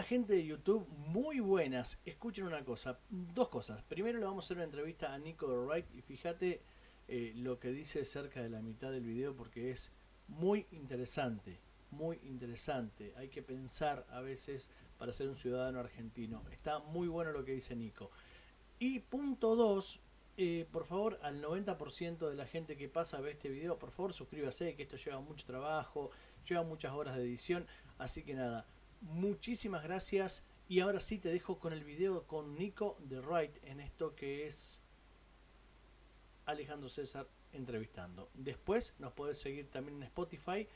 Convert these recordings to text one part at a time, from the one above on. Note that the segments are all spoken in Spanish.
Hola gente de YouTube, muy buenas. Escuchen una cosa, dos cosas. Primero le vamos a hacer una entrevista a Nico de Wright y fíjate lo que dice cerca de la mitad del video porque es muy interesante, muy interesante. Hay que pensar a veces para ser un ciudadano argentino. Está muy bueno lo que dice Nico. Y punto dos, por favor, al 90% de la gente que pasa a ver este video, por favor suscríbase, que esto lleva mucho trabajo, lleva muchas horas de edición. Así que nada, muchísimas gracias. Y ahora sí te dejo con el video con Nico de Wright en esto que es Alejandro César entrevistando. Después nos podés seguir también en Spotify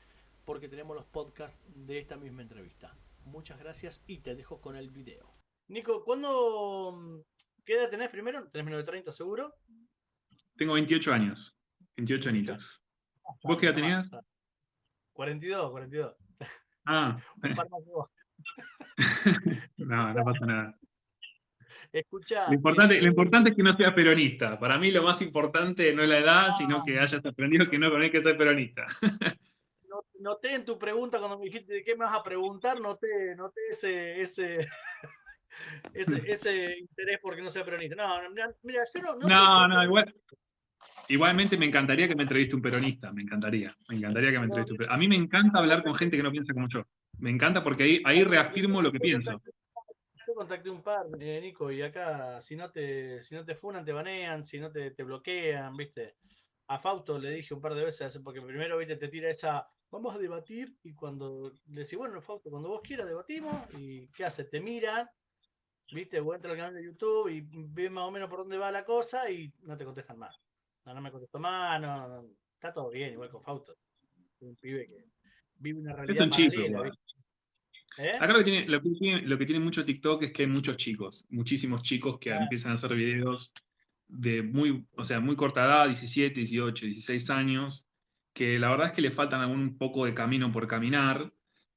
porque tenemos los podcasts de esta misma entrevista. Muchas gracias y te dejo con el video. Nico, ¿qué edad tenés primero? ¿Tenés menos de 30 seguro? Tengo 28 años, 28 28 años. anitos. ¿Vos qué edad Está más. tenías? 42, 42. Ah, Un par más que vos. no, no pasa nada. Escucha, Lo importante es que no seas peronista. Para mí lo más importante no es la edad, sino no, que hayas aprendido que no tenés que ser peronista. noté en tu pregunta cuando me dijiste de qué me vas a preguntar, noté ese interés porque no sea peronista. No, no, mira, yo no sé si No, es no, peronista. igualmente me encantaría que me entreviste un peronista, me encantaría que me No, entreviste un mira, peronista. A mí me encanta yo hablar con contacté, gente que no piensa como yo. Me encanta porque ahí reafirmo lo que yo pienso. contacté, yo contacté un par, Nico, y acá si no te funan, te banean, si no te bloquean, ¿viste? A Fausto le dije un par de veces, porque primero, viste, te tira esa, vamos a debatir, y cuando le decís, bueno, Fausto, cuando vos quieras debatimos, y ¿qué hace? Te mira, viste, o entra al canal de YouTube y ve más o menos por dónde va la cosa y no te contestan más. No, no me contestó más, está todo bien, igual con Fausto. Es un pibe que vive una Es realidad un chico paralela, igual. ¿viste? ¿Eh? Acá lo que tiene mucho TikTok es que hay muchos chicos, muchísimos chicos que Claro. empiezan a hacer videos de muy, o sea, muy corta edad, 17, 18, 16 años, que la verdad es que le faltan algún poco de camino por caminar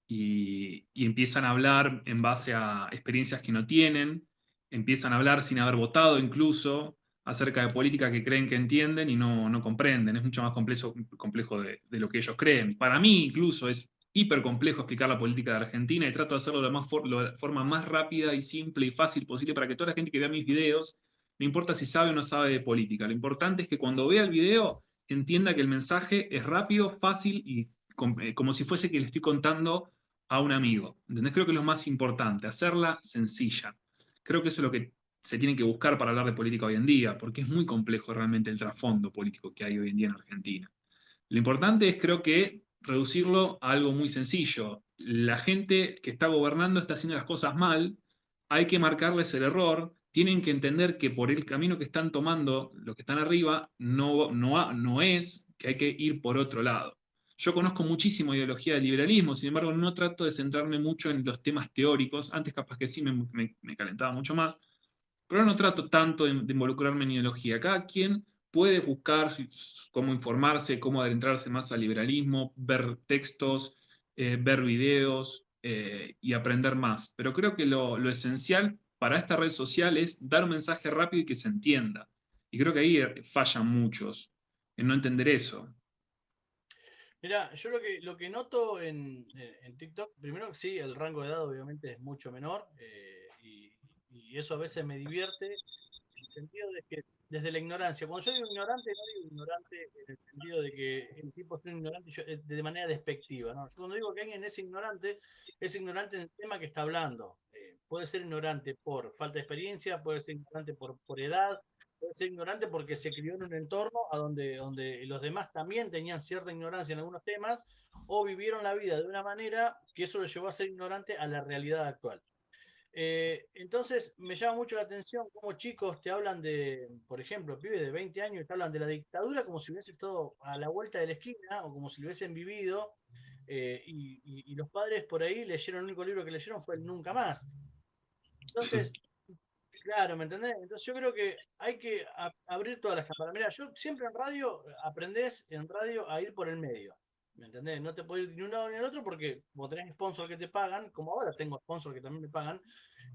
y empiezan a hablar en base a experiencias que no tienen, empiezan a hablar sin haber votado incluso acerca de política que creen que entienden y no comprenden. Es mucho más complejo de lo que ellos creen. Para mí incluso es hiper complejo explicar la política de Argentina y trato de hacerlo de la forma más rápida y simple y fácil posible para que toda la gente que vea mis videos, no importa si sabe o no sabe de política, lo importante es que cuando vea el video entienda que el mensaje es rápido, fácil y como si fuese que le estoy contando a un amigo. ¿Entendés? Creo que es lo más importante, hacerla sencilla. Creo que eso es lo que se tiene que buscar para hablar de política hoy en día, porque es muy complejo realmente el trasfondo político que hay hoy en día en Argentina. Lo importante es, creo que, reducirlo a algo muy sencillo. La gente que está gobernando está haciendo las cosas mal, hay que marcarles el error, tienen que entender que por el camino que están tomando los que están arriba no es, que hay que ir por otro lado. Yo conozco muchísimo ideología del liberalismo, sin embargo, no trato de centrarme mucho en los temas teóricos. Antes capaz que sí me calentaba mucho más, pero no trato tanto de involucrarme en ideología. Cada quien puede buscar cómo informarse, cómo adentrarse más al liberalismo, ver textos, ver videos y aprender más. Pero creo que lo esencial para esta red social es dar un mensaje rápido y que se entienda. Y creo que ahí fallan muchos en no entender eso. Mira, yo lo que noto en TikTok, primero que sí, el rango de edad obviamente es mucho menor, y eso a veces me divierte en el sentido de que desde la ignorancia, cuando yo digo ignorante, no digo ignorante en el sentido de que el tipo es un ignorante de manera despectiva, ¿no? Yo cuando digo que alguien es ignorante en el tema que está hablando. Puede ser ignorante por falta de experiencia, puede ser ignorante por edad, puede ser ignorante porque se crió en un entorno donde los demás también tenían cierta ignorancia en algunos temas, o vivieron la vida de una manera que eso lo llevó a ser ignorante a la realidad actual. Entonces me llama mucho la atención cómo chicos te hablan de, por ejemplo, pibes de 20 años te hablan de la dictadura como si hubiese estado a la vuelta de la esquina o como si lo hubiesen vivido, y los padres por ahí leyeron, el único libro que leyeron fue el Nunca Más. Sí. Entonces, claro, ¿me entendés? Entonces yo creo que hay que abrir todas las cámaras. Mira, yo siempre en radio aprendés en radio a ir por el medio. ¿Me entendés? No te puedes ir ni un lado ni al otro porque vos tenés sponsors que te pagan, como ahora tengo sponsors que también me pagan.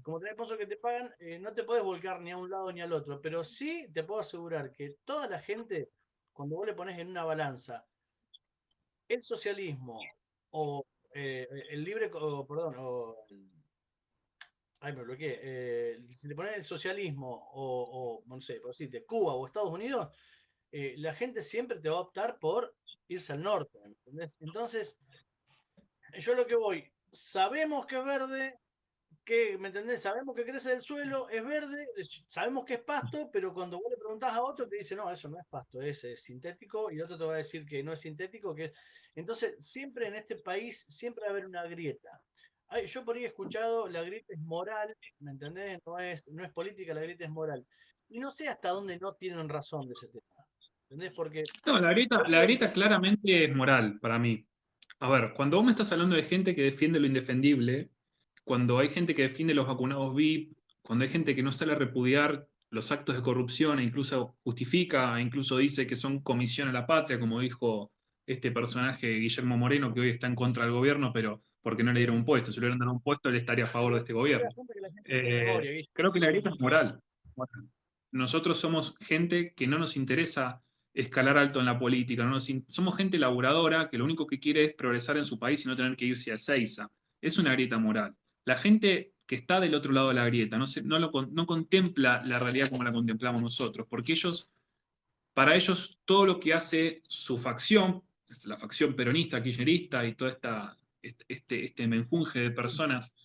Como tenés sponsors que te pagan, no te puedes volcar ni a un lado ni al otro. Pero sí te puedo asegurar que toda la gente, cuando vos le pones en una balanza el socialismo o el libre, perdón, Ay, me bloqueé. Si le pones el socialismo no sé, por decirte, Cuba o Estados Unidos, la gente siempre te va a optar por irse al norte, ¿entendés? Entonces, yo lo que voy, sabemos que es verde, que, ¿me entendés? Sabemos que crece del suelo, es verde, sabemos que es pasto, pero cuando vos le preguntás a otro te dice, no, eso no es pasto, es sintético, y otro te va a decir que no es sintético, que es... Entonces, siempre en este país, siempre va a haber una grieta. Yo por ahí he escuchado, la grieta es moral, ¿me entendés? No es política, la grieta es moral. Y no sé hasta dónde no tienen razón de ese tema. ¿Entendés? Porque No, vos la podés... grieta claramente es moral para mí. A ver, cuando vos me estás hablando de gente que defiende lo indefendible, cuando hay gente que defiende los vacunados VIP, cuando hay gente que no sale a repudiar los actos de corrupción e incluso justifica, e incluso dice que son comisión a la patria, como dijo este personaje Guillermo Moreno, que hoy está en contra del gobierno, pero porque no le dieron un puesto. Si le hubieran dado un puesto, él estaría a favor de este Vos te das gobierno. cuenta que la gente no tiene memoria, ¿viste? Creo que la grieta es moral. Bueno, nosotros somos gente que no nos interesa escalar alto en la política, somos gente laburadora que lo único que quiere es progresar en su país y no tener que irse a Ezeiza. Es una grieta moral. La gente que está del otro lado de la grieta no contempla la realidad como la contemplamos nosotros, porque para ellos, todo lo que hace su facción, la facción peronista, kirchnerista y todo este menjunje de personas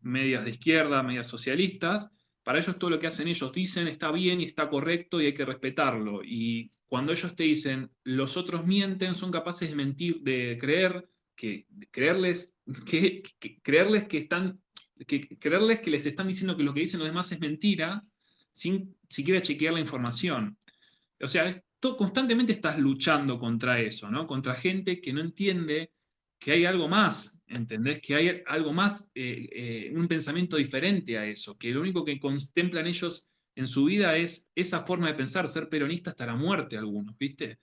medias de izquierda, medias socialistas, para ellos todo lo que hacen ellos dicen está bien y está correcto y hay que respetarlo. Y cuando ellos te dicen los otros mienten, son capaces de mentir, de creer de creerles creerles que están creerles que les están diciendo que lo que dicen los demás es mentira sin siquiera chequear la información. O sea, constantemente estás luchando contra eso, ¿no? Contra gente que no entiende que hay algo más, ¿entendés? Que hay algo más, un pensamiento diferente a eso, que lo único que contemplan ellos en su vida es esa forma de pensar, ser peronista hasta la muerte algunos, ¿viste?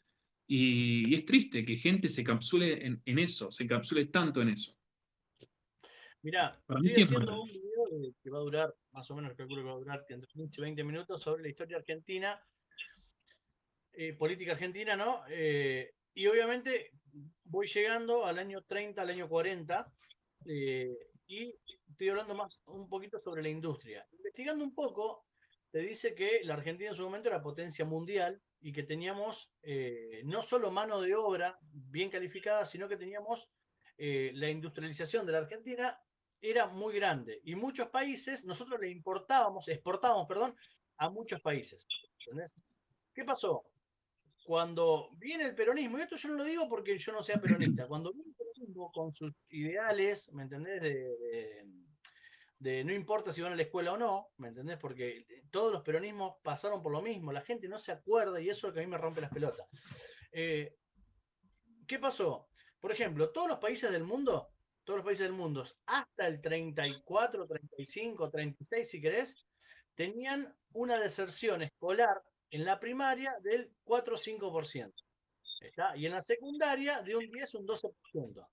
Y es triste que gente se encapsule en eso, se encapsule tanto en eso. Mirá, Para mí estoy sí es haciendo moral. un video que va a durar, más o menos calculo que va a durar entre 15 y 20 minutos sobre la historia argentina, política argentina, ¿no? Y obviamente voy llegando al año 30, al año 40, eh, y estoy hablando más un poquito sobre la industria. Investigando un poco, te dice que la Argentina en su momento era potencia mundial y que teníamos no solo mano de obra bien calificada, sino que teníamos la industrialización de la Argentina era muy grande y muchos países, nosotros le exportábamos, perdón, a muchos países. ¿Entendés? ¿Qué pasó? Cuando viene el peronismo, y esto yo no lo digo porque yo no sea peronista, cuando viene el peronismo con sus ideales, ¿me entendés? De no importa si van a la escuela o no, ¿me entendés? Porque todos los peronismos pasaron por lo mismo, la gente no se acuerda y eso es lo que a mí me rompe las pelotas. Eh, ¿Qué pasó? Por ejemplo, todos los países del mundo, hasta el 34, 35, 36, si querés, tenían una deserción escolar en la primaria del 4 o 5%. ¿Está? Y en la secundaria de un 10 o un 12%.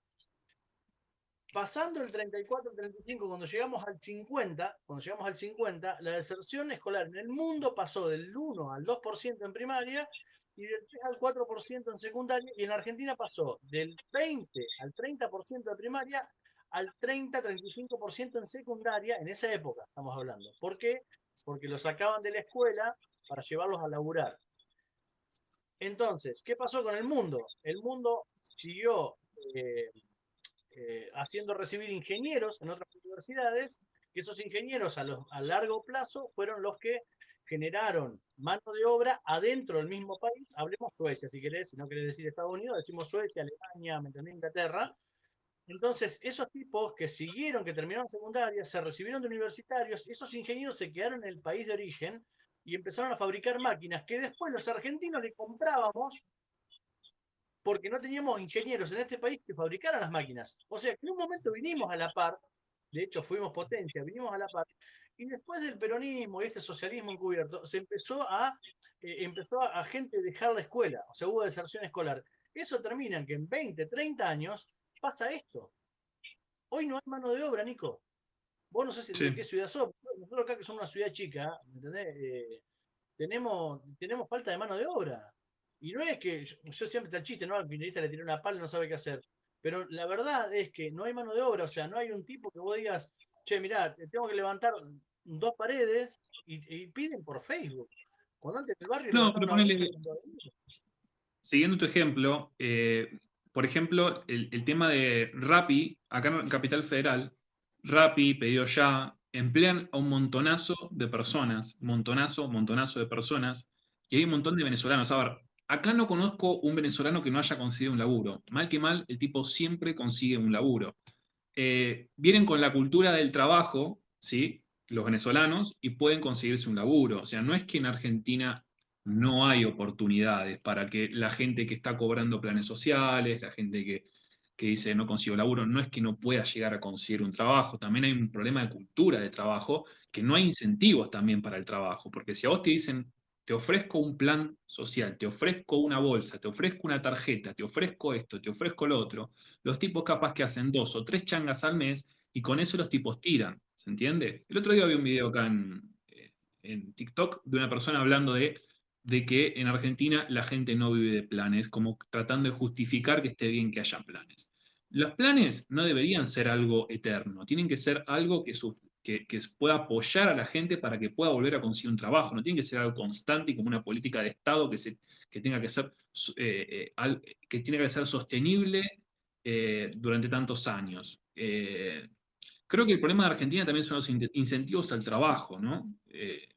Pasando el 34, el 35, cuando llegamos al 50, la deserción escolar en el mundo pasó del 1 al 2% en primaria y del 3 al 4% en secundaria, y en la Argentina pasó del 20 al 30% de primaria al 30-35% en secundaria, en esa época estamos hablando. ¿Por qué? Porque los sacaban de la escuela para llevarlos a laburar. Entonces, ¿qué pasó con el mundo? El mundo siguió eh, haciendo recibir ingenieros en otras universidades, y esos ingenieros a largo plazo fueron los que generaron mano de obra adentro del mismo país. Hablemos Suecia, si querés, si no querés decir Estados Unidos, decimos Suecia, Alemania, ¿me entendés? Inglaterra. Entonces, esos tipos que siguieron, que terminaron secundaria, se recibieron de universitarios, esos ingenieros se quedaron en el país de origen y empezaron a fabricar máquinas que después los argentinos le comprábamos porque no teníamos ingenieros en este país que fabricaran las máquinas. O sea, que en un momento vinimos a la par, de hecho fuimos potencia, vinimos a la par, y después del peronismo y este socialismo encubierto, se empezó a gente dejar la escuela, o sea, hubo deserción escolar. Eso termina en que en 20, 30 años pasa esto. Hoy no hay mano de obra, Nico. Vos no sé de qué Sí. ciudad sos, nosotros acá que somos una ciudad chica, ¿me entendés? Tenemos falta de mano de obra. Y no es que, yo siempre está el chiste, ¿no? Al finalista le tiró una pala y no sabe qué hacer. Pero la verdad es que no hay mano de obra, o sea, no hay un tipo que vos digas, che, mirá, tengo que levantar 2 paredes y piden por Facebook. Cuando antes en el barrio No, levantar pero una baldosa ponele, con 2 euros. siguiendo tu ejemplo, por ejemplo, el tema de Rappi, acá en Capital Federal, Rappi, Pedido Ya, emplean a un montonazo de personas, montonazo, montonazo de personas, y hay un montón de venezolanos. A ver, acá no conozco un venezolano que no haya conseguido un laburo. Mal que mal, el tipo siempre consigue un laburo. Vienen con la cultura del trabajo, ¿sí? Los venezolanos, y pueden conseguirse un laburo. O sea, no es que en Argentina no hay oportunidades para que la gente que está cobrando planes sociales, la gente que dice no consigo laburo, no es que no pueda llegar a conseguir un trabajo. También hay un problema de cultura de trabajo, que no hay incentivos también para el trabajo. Porque si a vos te dicen, te ofrezco un plan social, te ofrezco una bolsa, te ofrezco una tarjeta, te ofrezco esto, te ofrezco lo otro, los tipos capaz que hacen 2 o 3 changas al mes y con eso los tipos tiran, ¿se entiende? El otro día vi un video acá en TikTok de una persona hablando de que en Argentina la gente no vive de planes, como tratando de justificar que esté bien que haya planes. Los planes no deberían ser algo eterno, tienen que ser algo que pueda apoyar a la gente para que pueda volver a conseguir un trabajo, no tiene que ser algo constante y como una política de Estado que tenga que ser, que tiene que ser sostenible durante tantos años. Creo que el problema de Argentina también son los incentivos al trabajo, ¿no?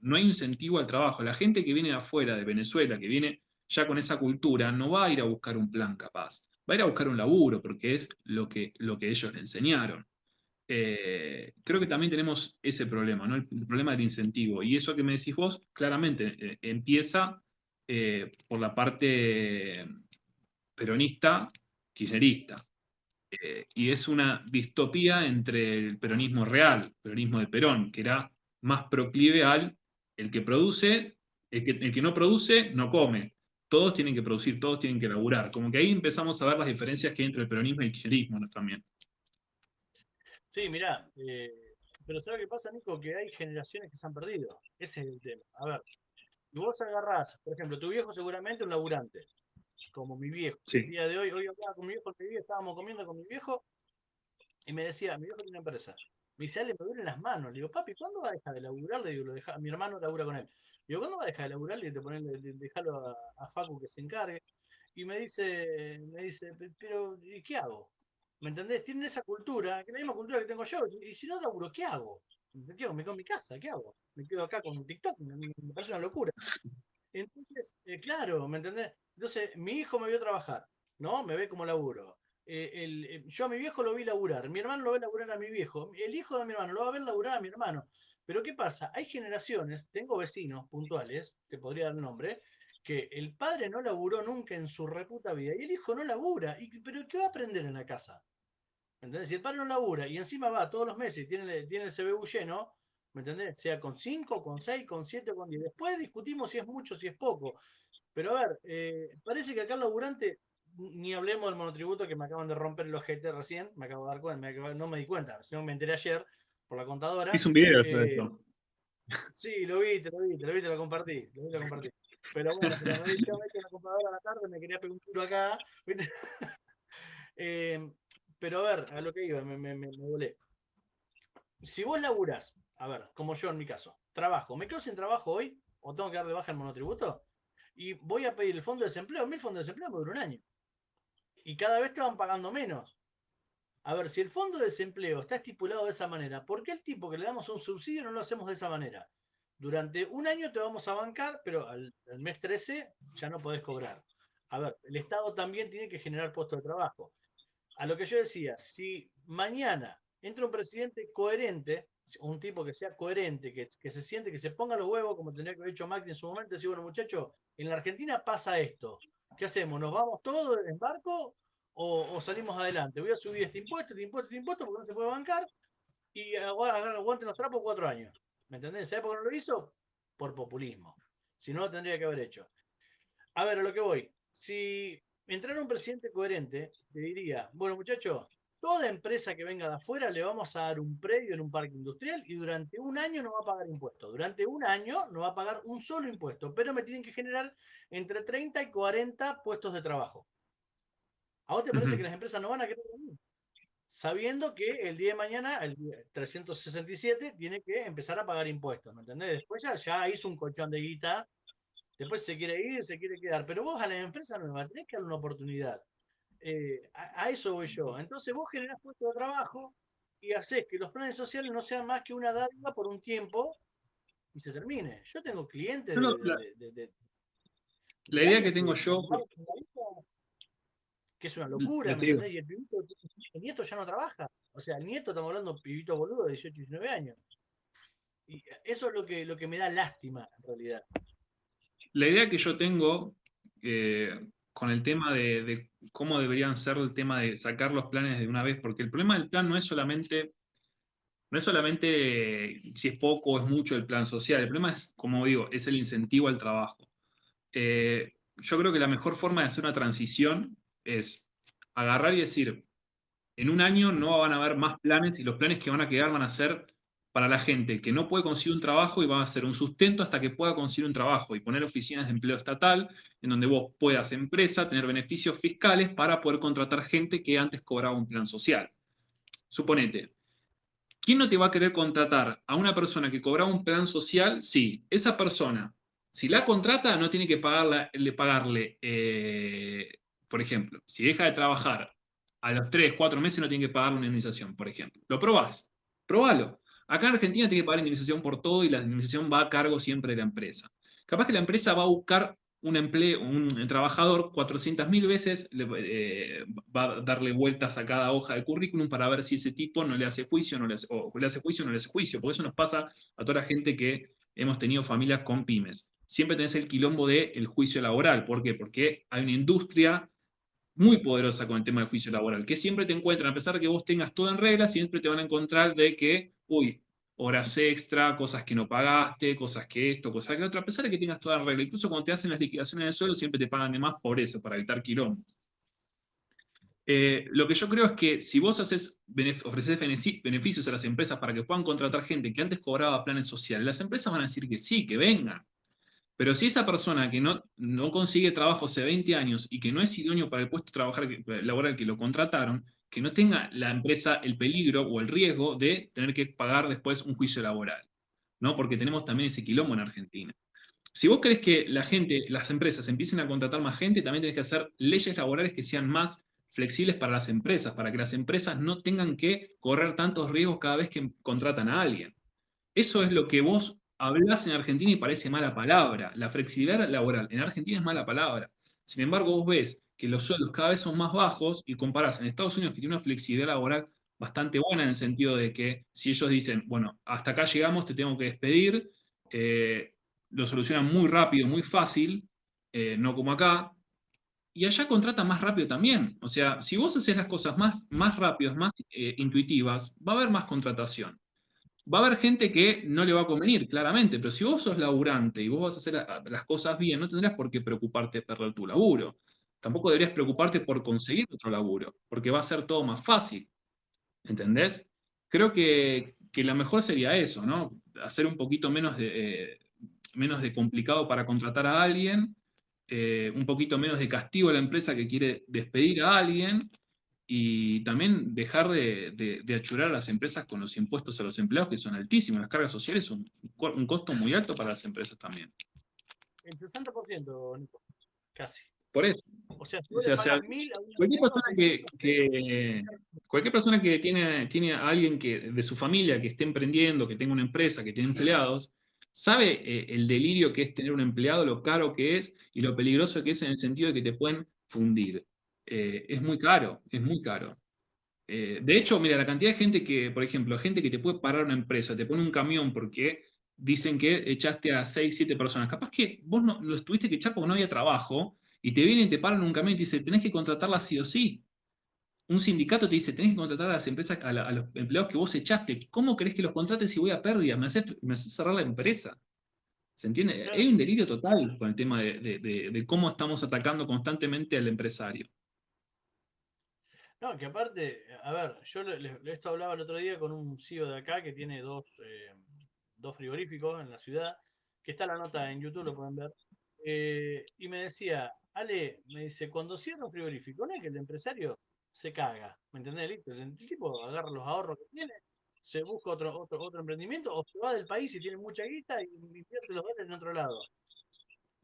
No hay incentivo al trabajo. La gente que viene de afuera, de Venezuela, que viene ya con esa cultura, no va a ir a buscar un plan capaz, va a ir a buscar un laburo, porque es lo que ellos le enseñaron. Creo que también tenemos ese problema, ¿no? El problema del incentivo. Y eso que me decís vos, claramente empieza por la parte peronista, kirchnerista. Y es una distopía entre el peronismo real, el peronismo de Perón, que era más proclive al el que produce, el que no produce, no come. Todos tienen que producir, todos tienen que laburar. Como que ahí empezamos a ver las diferencias que hay entre el peronismo y el kirchnerismo, ¿no? También. Sí, mirá, pero ¿sabes qué pasa, Nico? Que hay generaciones que se han perdido. Ese es el tema. A ver, y vos agarrás, por ejemplo, tu viejo seguramente un laburante, como mi viejo. El Sí. día de hoy hablaba con mi viejo, el día estábamos comiendo con mi viejo y me decía, mi viejo tiene una empresa. Me dice, Ale, me duelen las manos. Le digo, papi, ¿cuándo va a dejar de laburar? Le digo, mi hermano labura con él. Le digo, ¿cuándo va a dejar de laburar? Le digo, dejarlo a Facu que se encargue. Y me dice, pero ¿y qué hago? ¿Me entendés? Tienen esa cultura, que es la misma cultura que tengo yo. Y si no laburo, ¿qué hago? ¿Qué hago? Me quedo en mi casa, ¿qué hago? Me quedo acá con TikTok, me parece una locura. Entonces, claro, ¿me entendés? Entonces, mi hijo me vio trabajar, ¿no? Me ve como laburo. Yo a mi viejo lo vi laburar, mi hermano lo ve laburar a mi viejo, el hijo de mi hermano lo va a ver laburar a mi hermano. Pero ¿qué pasa? Hay generaciones, tengo vecinos puntuales, te podría dar nombre, que el padre no laburó nunca en su reputa vida y el hijo no labura. ¿Pero qué va a aprender en la casa? ¿Entendés? Si el padre no labura y encima va todos los meses y tiene el CBU lleno, ¿me entendés? Sea con 5, con 6, con 7, con 10. Después discutimos si es mucho, si es poco. Pero a ver, parece que acá el laburante, ni hablemos del monotributo que me acaban de romper el ojete recién, me acabo de dar cuenta, no me di cuenta, sino me enteré ayer por la contadora. Hice un video sobre Eh, esto. sí, te lo compartí, lo vi, lo compartí. Pero bueno, se la me dio en la computadora a la tarde, me quería pegar un tiro acá, ¿viste? Eh, pero a ver, a lo que iba, me volé. Si vos laburás, a ver, como yo en mi caso, trabajo, me quedo sin trabajo hoy, o tengo que dar de baja el monotributo, y voy a pedir el fondo de desempleo, a mí el fondo de desempleo me dura un año. Y cada vez te van pagando menos. A ver, si el fondo de desempleo está estipulado de esa manera, ¿por qué el tipo que le damos un subsidio no lo hacemos de esa manera? Durante un año te vamos a bancar, pero al mes 13 ya no podés cobrar. A ver, el Estado también tiene que generar puestos de trabajo. A lo que yo decía, si mañana entra un presidente coherente, un tipo que sea coherente, que se siente, que se ponga los huevos, como tendría que haber hecho Macri en su momento, decir, bueno, muchachos, en la Argentina pasa esto. ¿Qué hacemos? ¿Nos vamos todos en barco o salimos adelante? Voy a subir este impuesto, este impuesto, porque no se puede bancar y aguanten los trapos 4 años. ¿Me entendés? ¿Sabés por qué no lo hizo? Por populismo. Si no, lo tendría que haber hecho. A ver, a lo que voy. Si entrara un presidente coherente, te diría, bueno, muchachos, toda empresa que venga de afuera le vamos a dar un predio en un parque industrial y durante un año no va a pagar impuestos. Durante un año no va a pagar un solo impuesto, pero me tienen que generar entre 30 y 40 puestos de trabajo. ¿A vos te parece que Ujú. las empresas no van a querer venir? sabiendo que el día de mañana, el 367, tiene que empezar a pagar impuestos, ¿me entendés? Después ya hizo un colchón de guita, después se quiere ir, se quiere quedar, pero vos a la empresa nueva tenés que dar una oportunidad. A eso voy yo. Entonces vos generás puestos de trabajo y haces que los planes sociales no sean más que una dádiva por un tiempo y se termine. Yo tengo clientes Yo la de idea que años tengo que yo, armaron una vida que es una locura, ya ¿me te digo, entendés? Y el pibito, el nieto ya no trabaja. O sea, el nieto, estamos hablando de un pibito boludo de 18, 19 años. Y eso es lo que me da lástima, en realidad. la idea que yo tengo con el tema de cómo deberían ser el tema de sacar los planes de una vez, porque el problema del plan no es solamente si es poco o es mucho el plan social, el problema es, como digo, es el incentivo al trabajo. Yo creo que la mejor forma de hacer una transición es agarrar y decir, en un año no van a haber más planes y los planes que van a quedar van a ser para la gente que no puede conseguir un trabajo y van a ser un sustento hasta que pueda conseguir un trabajo y poner oficinas de empleo estatal en donde vos puedas, empresa, tener beneficios fiscales para poder contratar gente que antes cobraba un plan social. Suponete, ¿quién no te va a querer contratar a una persona que cobraba un plan social? Sí, esa persona, si la contrata, no tiene que pagarle, por ejemplo, si deja de trabajar a los 3, 4 meses, no tiene que pagar una indemnización, por ejemplo. ¿Lo probás? Probalo. Acá en Argentina tiene que pagar indemnización por todo y la indemnización va a cargo siempre de la empresa. Capaz que la empresa va a buscar un empleo, un trabajador 400.000 veces va a darle vueltas a cada hoja de currículum para ver si ese tipo no le hace juicio, no le hace, o le hace juicio o no le hace juicio, porque eso nos pasa a toda la gente que hemos tenido familias con pymes. Siempre tenés el quilombo del juicio laboral. ¿Por qué? Porque hay una industria muy poderosa con el tema del juicio laboral, que siempre te encuentran, a pesar de que vos tengas todo en regla, siempre te van a encontrar de que, uy, horas extra, cosas que no pagaste, cosas que esto, cosas que lo otro, a pesar de que tengas toda en regla. Incluso cuando te hacen las liquidaciones de sueldo, siempre te pagan de más por eso, para evitar quilombo. Lo que yo creo es que si vos ofreces beneficios a las empresas para que puedan contratar gente que antes cobraba planes sociales, las empresas van a decir que sí, que vengan. Pero si esa persona que no consigue trabajo hace 20 años y que no es idóneo para el puesto de trabajar laboral que lo contrataron, que no tenga la empresa el peligro o el riesgo de tener que pagar después un juicio laboral, ¿no? Porque tenemos también ese quilombo en Argentina. Si vos querés que la gente, las empresas empiecen a contratar más gente, también tenés que hacer leyes laborales que sean más flexibles para las empresas, para que las empresas no tengan que correr tantos riesgos cada vez que contratan a alguien. Eso es lo que vos hablás en Argentina y parece mala palabra. La flexibilidad laboral en Argentina es mala palabra. Sin embargo, vos ves que los sueldos cada vez son más bajos y comparás en Estados Unidos, que tiene una flexibilidad laboral bastante buena en el sentido de que si ellos dicen, bueno, hasta acá llegamos, te tengo que despedir, eh, lo solucionan muy rápido, muy fácil, no como acá. Y allá contratan más rápido también. O sea, si vos haces las cosas más rápidas, más intuitivas, va a haber más contratación. Va a haber gente que no le va a convenir, claramente, pero si vos sos laburante y vos vas a hacer las cosas bien, no tendrás por qué preocuparte de perder tu laburo. Tampoco deberías preocuparte por conseguir otro laburo, porque va a ser todo más fácil, ¿entendés? Creo que la mejor sería eso, ¿no? Hacer un poquito menos de complicado para contratar a alguien, un poquito menos de castigo a la empresa que quiere despedir a alguien y también dejar de achurar a las empresas con los impuestos a los empleados, que son altísimos. Las cargas sociales son un costo muy alto para las empresas también. El 60%, Nico, casi. Por eso, O sea, si o vos le sea, pagás 1.000 a un cualquier empleado, persona 600 cualquier persona que tiene a alguien de su familia que esté emprendiendo, que tenga una empresa, que tiene empleados, sabe el delirio que es tener un empleado, lo caro que es y lo peligroso que es en el sentido de que te pueden fundir. Es muy caro, es muy caro. De hecho, mira, la cantidad de gente que, por ejemplo, gente que te puede parar una empresa, te pone un camión porque dicen que echaste a 6 7 personas. Capaz que vos no los tuviste que echar porque no había trabajo y te vienen y te paran un camión y te dicen, tenés que contratarla sí o sí. Un sindicato te dice, tenés que contratar a las empresas, a los empleados que vos echaste. ¿Cómo querés que los contrates si voy a pérdida? Me haces cerrar la empresa. ¿Se entiende? Hay claro. un delirio total con el tema de cómo estamos atacando constantemente al empresario. No, que aparte, a ver, yo esto hablaba el otro día con un CEO de acá que tiene dos frigoríficos en la ciudad, que está la nota en YouTube, lo pueden ver. Y me decía, Ale, me dice, cuando cierra un frigorífico, ¿no es que el empresario se caga. ¿Me entendés? Listo. El tipo agarra los ahorros que tiene, se busca otro emprendimiento o se va del país y tiene mucha guita y invierte los dólares en otro lado.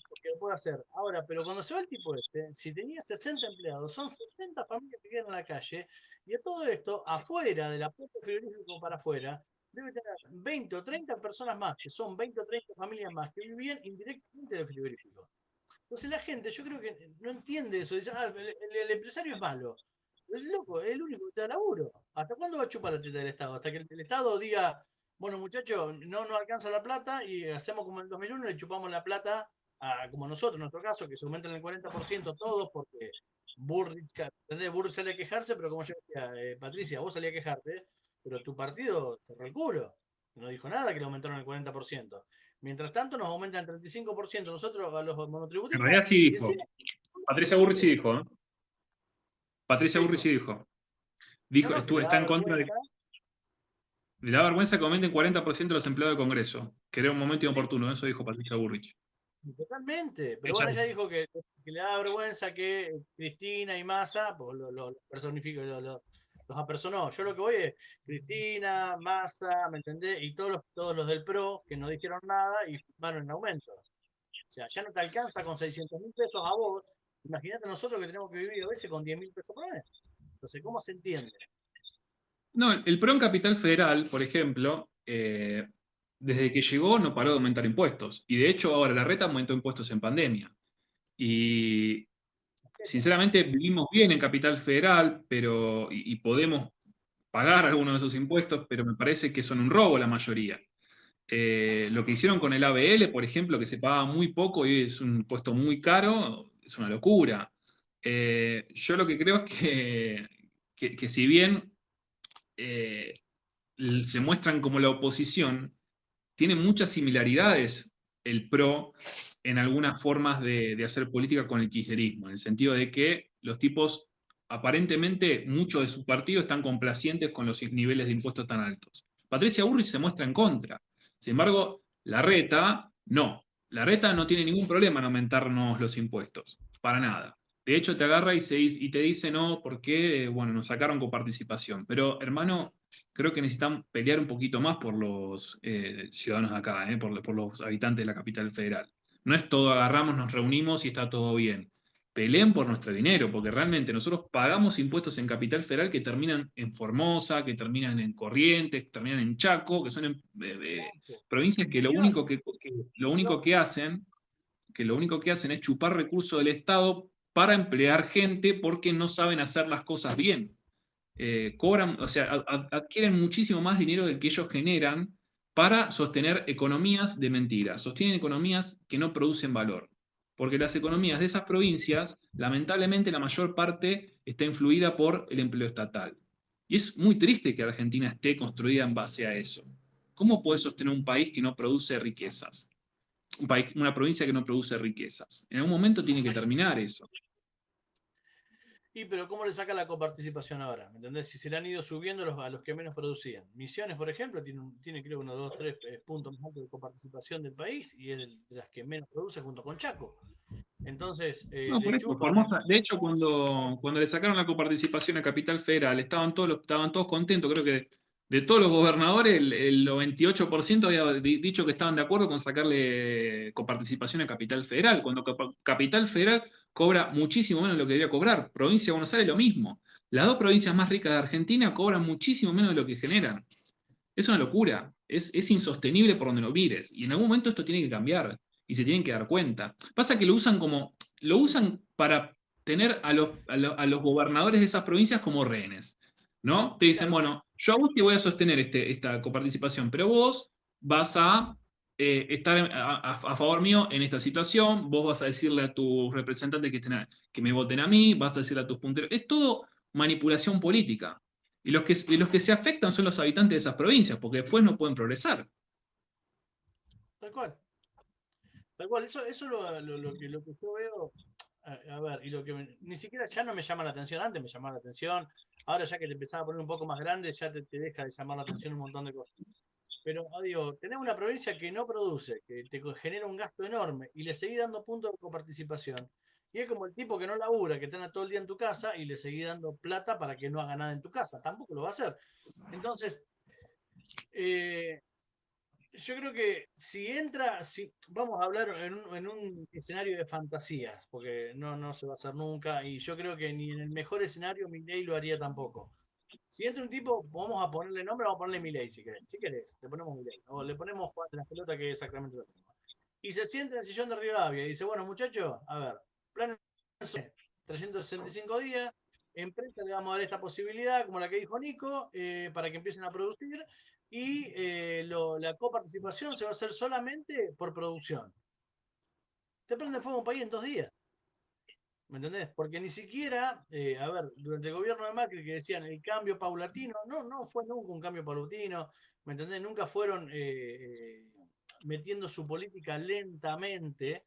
Porque lo puede hacer. Ahora, pero cuando se va el tipo este, si tenía 60 empleados, son 60 familias que quedan en la calle, y a todo esto, afuera de la puerta del frigorífico para afuera, debe tener 20 o 30 personas más, que son 20 o 30 familias más, que vivían indirectamente del frigorífico. Entonces la gente, yo creo que no entiende eso. Dice, el empresario es malo. Es loco, es el único que te da laburo. ¿Hasta cuándo va a chupar la teta del Estado? Hasta que el Estado diga, bueno, muchachos, no nos alcanza la plata y hacemos como en el 2001, le chupamos la plata como nosotros, en nuestro caso, que se aumentan el 40% todos porque Burrich, ¿entendés? Burrich sale a quejarse, pero como yo decía, Patricia, vos salías a quejarte, pero tu partido cerró el culo. No dijo nada que le aumentaron el 40%. Mientras tanto, nos aumentan el 35% nosotros a los En monotributistas realidad sí y dijo. encima, Patricia Burrich sí ¿qué dijo, ¿eh? Patricia Burrich sí dijo? dijo. No, Dijo, no, que le está da en contra vergüenza. de la vergüenza que aumenten 40% de los empleados de Congreso, que era un momento Sí, inoportuno, eso dijo Patricia Burrich. totalmente. Pero Ella bueno, ella dijo que le da vergüenza que Cristina y Massa, pues lo personificó, los apersonó. Yo lo que voy es Cristina, Massa, ¿me entendés? Y todos los del PRO que no dijeron nada y firmaron en aumento. O sea, ya no te alcanza con 600.000 pesos a vos. Imagínate nosotros que tenemos que vivir a veces con 10.000 pesos por mes. Entonces, ¿cómo se entiende? No, el PRO en Capital Federal, por ejemplo, desde que llegó no paró de aumentar impuestos. Y de hecho ahora la reta aumentó impuestos en pandemia. Y sinceramente vivimos bien en Capital Federal, pero, y podemos pagar algunos de esos impuestos, pero me parece que son un robo la mayoría. Lo que hicieron con el ABL, por ejemplo, que se pagaba muy poco y es un impuesto muy caro, es una locura. Yo lo que creo es que si bien eh, se muestran como la oposición, tiene muchas similaridades el PRO en algunas formas de hacer política con el kirchnerismo, en el sentido de que los tipos, aparentemente, muchos de su partido están complacientes con los niveles de impuestos tan altos. Patricia Burrich se muestra en contra. Sin embargo, la reta, no. La reta no tiene ningún problema en aumentarnos los impuestos, para nada. De hecho, te agarra y te dice no, porque, bueno, nos sacaron coparticipación. Pero, hermano, creo que necesitan pelear un poquito más por los ciudadanos de acá, por los habitantes de la capital federal. No es todo agarramos, nos reunimos y está todo bien. Peleen por nuestro dinero, porque realmente nosotros pagamos impuestos en Capital Federal que terminan en Formosa, que terminan en Corrientes, que terminan en Chaco, que son provincias que Misiones. lo único que hacen es chupar recursos del Estado para emplear gente porque no saben hacer las cosas bien. Cobran, o sea, adquieren muchísimo más dinero del que ellos generan para sostener economías de mentira. Sostienen economías que no producen valor. Porque las economías de esas provincias, lamentablemente, la mayor parte está influida por el empleo estatal. Y es muy triste que Argentina esté construida en base a eso. ¿Cómo puede sostener un país que no produce riquezas? Una provincia que no produce riquezas. En algún momento tiene que terminar eso. Y pero ¿cómo le saca la coparticipación ahora? ¿Me entendés? Si se le han ido subiendo a los que menos producían. Misiones, por ejemplo, tiene creo uno, dos, tres puntos más altos de coparticipación del país y es de las que menos produce junto con Chaco. Entonces, No, por le eso, chupan. Formosa. De hecho, cuando le sacaron la coparticipación a Capital Federal, estaban todos contentos. Creo que de todos los gobernadores, el 98% había dicho que estaban de acuerdo con sacarle coparticipación a Capital Federal, cuando Capital Federal cobra muchísimo menos de lo que debería cobrar. Provincia de Buenos Aires lo mismo. Las dos provincias más ricas de Argentina cobran muchísimo menos de lo que generan. Es una locura, es insostenible por donde lo mires. Y en algún momento esto tiene que cambiar y se tienen que dar cuenta. Pasa que lo usan para tener a los gobernadores de esas provincias como rehenes, ¿no? Te dicen, Claro, bueno, yo a vos te voy a sostener esta coparticipación, pero vos vas a estar a favor mío en esta situación, vos vas a decirle a tus representantes que me voten a mí, vas a decirle a tus punteros. Es todo manipulación política. Y los que se afectan son los habitantes de esas provincias, porque después no pueden progresar. tal cual. Tal cual. Eso es lo que yo veo. A ver, y ni siquiera ya no me llama la atención. Antes me llamaba la atención. Ahora ya que te empezaba a poner un poco más grande, ya te deja de llamar la atención un montón de cosas. Pero digo, tenés una provincia que no produce, que te genera un gasto enorme y le seguís dando puntos de coparticipación. Y es como el tipo que no labura, que está todo el día en tu casa y le seguís dando plata para que no haga nada en tu casa. Tampoco lo va a hacer. Entonces, eh, yo creo que si entra, si vamos a hablar en un escenario de fantasía, porque no se va a hacer nunca, y yo creo que ni en el mejor escenario Milei lo haría tampoco. Si entra un tipo, vamos a ponerle nombre, vamos a ponerle Milei si querés. Si querés, le ponemos Milei. O le ponemos Juan de la pelota que es exactamente lo mismo. Y se sienta en el sillón de Rivadavia y dice, bueno muchachos, a ver, plan 365 días, empresa le vamos a dar esta posibilidad, como la que dijo Nico, para que empiecen a producir y la coparticipación se va a hacer solamente por producción. Te prende fuego un país en 2 días. ¿Me entendés? Porque ni siquiera, a ver, durante el gobierno de Macri que decían el cambio paulatino, no fue nunca un cambio paulatino, ¿me entendés? Nunca fueron metiendo su política lentamente,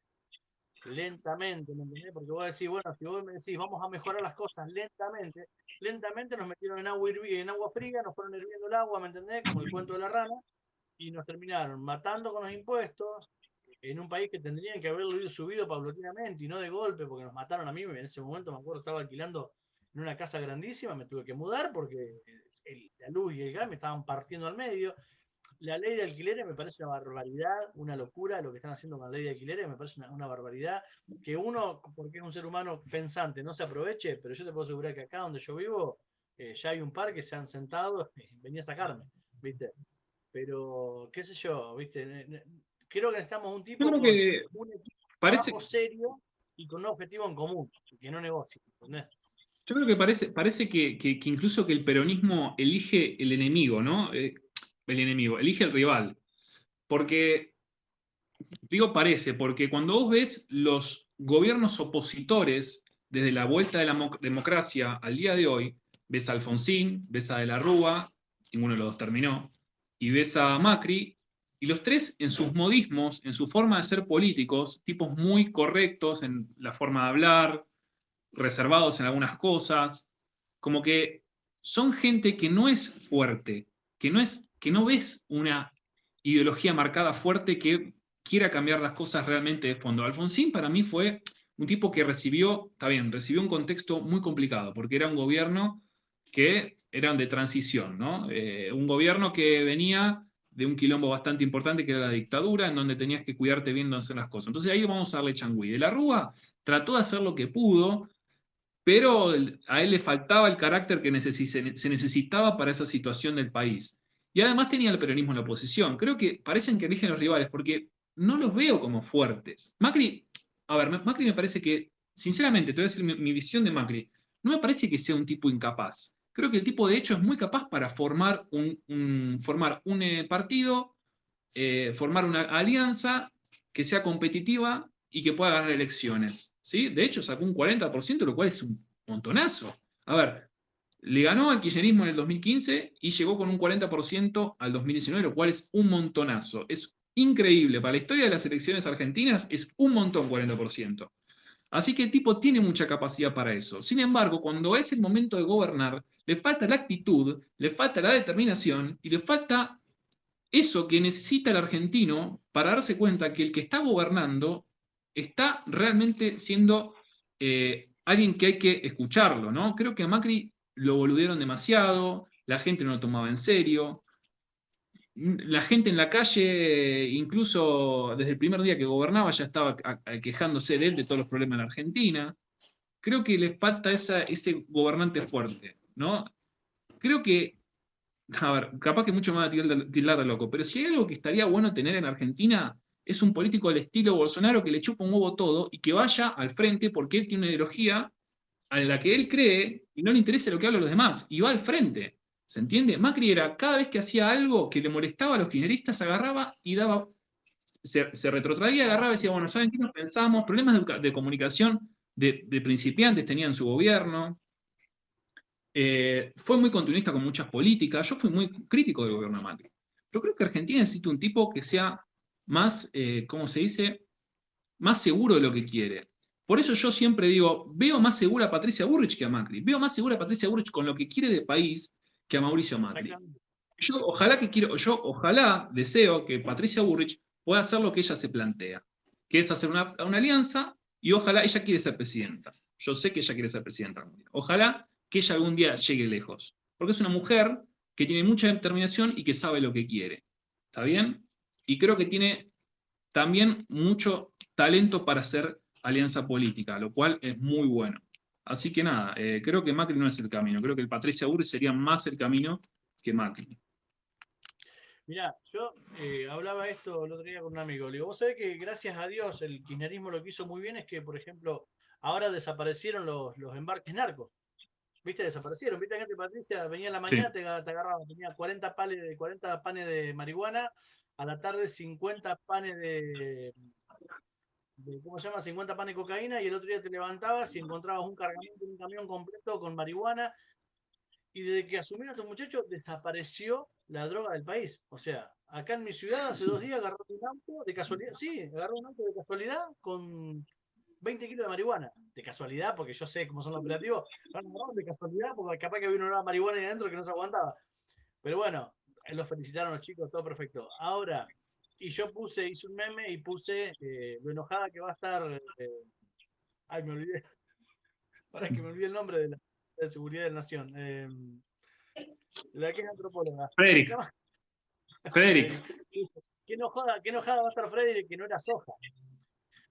¿me entendés? Porque vos decís, bueno, si vos me decís, vamos a mejorar las cosas lentamente nos metieron en agua fría, nos fueron hirviendo el agua, ¿me entendés? Como el cuento de la rana, y nos terminaron matando con los impuestos en un país que tendrían que haberlo ido subido paulatinamente y no de golpe, porque nos mataron a mí. En ese momento me acuerdo, estaba alquilando en una casa grandísima, me tuve que mudar porque la luz y el gas me estaban partiendo al medio. La ley de alquileres me parece una barbaridad, una locura lo que están haciendo con la ley de alquileres, me parece una barbaridad. Que uno, porque es un ser humano pensante, no se aproveche, pero yo te puedo asegurar que acá donde yo vivo, ya hay un par que se han sentado, venía a sacarme, ¿viste? Pero, qué sé yo, ¿viste? Creo que necesitamos un Yo tipo creo con que un equipo de trabajo parece, serio y con un objetivo en común, y que no negocie, ¿entendés? yo creo que parece que incluso que el peronismo elige el enemigo, ¿no? El enemigo, elige el rival. Porque, digo parece, porque cuando vos ves los gobiernos opositores desde la vuelta de la democracia al día de hoy, ves a Alfonsín, ves a De la Rúa, ninguno de los dos terminó, y ves a Macri, y los tres en sus modismos, en su forma de ser políticos, tipos muy correctos en la forma de hablar, reservados en algunas cosas, como que son gente que no es fuerte, que no ves una ideología marcada fuerte que quiera cambiar las cosas realmente de fondo. Alfonsín para mí fue un tipo que recibió, está bien, recibió un contexto muy complicado, porque era un gobierno que eran de transición, ¿no? Un gobierno que venía de un quilombo bastante importante que era la dictadura, en donde tenías que cuidarte bien de hacer las cosas. Entonces ahí vamos a darle changüí. De la Rúa trató de hacer lo que pudo, pero a él le faltaba el carácter que se necesitaba para esa situación del país. Y además tenía el peronismo en la oposición. Creo que parecen que eligen los rivales porque no los veo como fuertes. Macri, a ver, Macri me parece que, sinceramente, te voy a decir mi visión de Macri, no me parece que sea un tipo incapaz. Creo que el tipo de hecho es muy capaz para formar un partido, formar una alianza que sea competitiva y que pueda ganar elecciones. ¿Sí? De hecho, sacó un 40%, lo cual es un montonazo. A ver, le ganó al kirchnerismo en el 2015 y llegó con un 40% al 2019, lo cual es un montonazo. Es increíble. Para la historia de las elecciones argentinas es un montón 40%. Así que el tipo tiene mucha capacidad para eso. Sin embargo, cuando es el momento de gobernar, le falta la actitud, le falta la determinación y le falta eso que necesita el argentino para darse cuenta que el que está gobernando está realmente siendo alguien que hay que escucharlo, ¿no? Creo que a Macri lo boludearon demasiado, la gente no lo tomaba en serio, la gente en la calle, incluso desde el primer día que gobernaba, ya estaba quejándose de él, de todos los problemas en la Argentina. Creo que le falta ese gobernante fuerte, ¿no? Creo que a ver, capaz que mucho más tildar de loco, pero si hay algo que estaría bueno tener en Argentina, es un político del estilo Bolsonaro que le chupa un huevo todo y que vaya al frente porque él tiene una ideología a la que él cree y no le interesa lo que hablan los demás, y va al frente. ¿Se entiende? Macri era, cada vez que hacía algo que le molestaba a los kirchneristas, agarraba y daba, se retrotraía, agarraba y decía, bueno, ¿saben qué nos pensamos? Problemas de comunicación de principiantes tenían su gobierno. Fue muy continuista con muchas políticas. Yo fui muy crítico del gobierno de Macri. Pero creo que Argentina necesita un tipo que sea más, ¿cómo se dice? Más seguro de lo que quiere. Por eso yo siempre digo, veo más segura a Patricia Burrich que a Macri. Veo más segura a Patricia Burrich con lo que quiere de país que a Mauricio Macri. Exactamente. Ojalá deseo que Patricia Burrich pueda hacer lo que ella se plantea, que es hacer una alianza Y ojalá, ella quiere ser presidenta. Yo sé que ella quiere ser presidenta algún día. Ojalá que ella algún día llegue lejos. Porque es una mujer que tiene mucha determinación y que sabe lo que quiere. ¿Está bien? Y creo que tiene también mucho talento para hacer alianza política, lo cual es muy bueno. Así que nada, creo que Macri no es el camino. Creo que el Patricia Burri sería más el camino que Macri. Mirá, yo hablaba esto el otro día con un amigo. Le digo, vos sabés que gracias a Dios el kirchnerismo lo que hizo muy bien es que, por ejemplo, ahora desaparecieron los embarques narcos. ¿Viste? Desaparecieron. ¿Viste? Gente, Patricia, venía en la Sí, mañana, te agarraba, tenía 40 panes de marihuana, a la tarde 50 panes ¿cómo se llama? 50 panes de cocaína, y el otro día te levantabas y encontrabas un cargamento, un camión completo con marihuana, y desde que asumieron estos muchachos, desapareció la droga del país. O sea, acá en mi ciudad hace 2 días agarró un auto de casualidad, sí, agarró un auto de casualidad con 20 kilos de marihuana. De casualidad, porque yo sé cómo son los operativos. No, no, de casualidad, porque capaz que había una marihuana ahí adentro que no se aguantaba. Pero bueno, los felicitaron los chicos, todo perfecto. Ahora, y yo hice un meme y puse lo enojada que va a estar. Ay, me olvidé, para que me olvidé el nombre de Seguridad de la Nación. La que es antropóloga. ¿Cómo se Federic, llama? Federic. Frederick. Qué enojada va a estar Frederick que no era soja.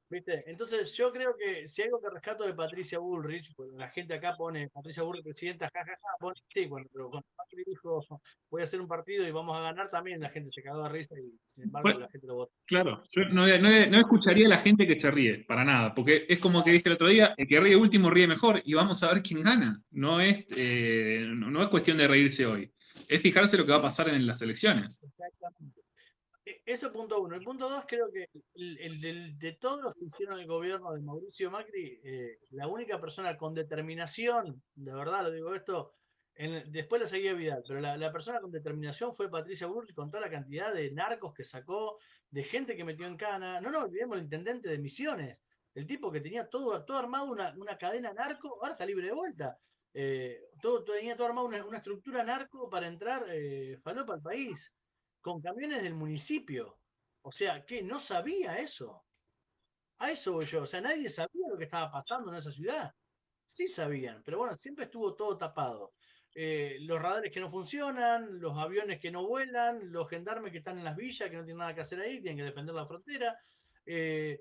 ¿Viste? Entonces yo creo que si hay algo que rescato de Patricia Bullrich, pues la gente acá pone Patricia Bullrich presidenta, jajaja, pone, sí, pero cuando Macri dijo voy a hacer un partido y vamos a ganar, también la gente se cagó de risa y sin embargo Bueno, la gente lo votó. claro, yo no escucharía a la gente que se ríe, para nada, porque es como que dije el otro día, el que ríe último ríe mejor, y vamos a ver quién gana. No es cuestión de reírse hoy, es fijarse lo que va a pasar en las elecciones. Exactamente. Eso punto uno. El punto dos, creo que de todos los que hicieron el gobierno de Mauricio Macri, la única persona con determinación, de verdad lo digo esto, después la seguía Vidal, pero la persona con determinación fue Patricia Bullrich con toda la cantidad de narcos que sacó, de gente que metió en cana. No, no olvidemos el intendente de Misiones, el tipo que tenía todo armado, una cadena narco, ahora está libre de vuelta. Tenía todo armado una estructura narco para entrar falopa al país con camiones del municipio. O sea, que no sabía eso. A eso voy yo. O sea, nadie sabía lo que estaba pasando en esa ciudad. Sí sabían, pero bueno, siempre estuvo todo tapado. Los radares que no funcionan, los aviones que no vuelan, los gendarmes que están en las villas, que no tienen nada que hacer ahí, tienen que defender la frontera. eh,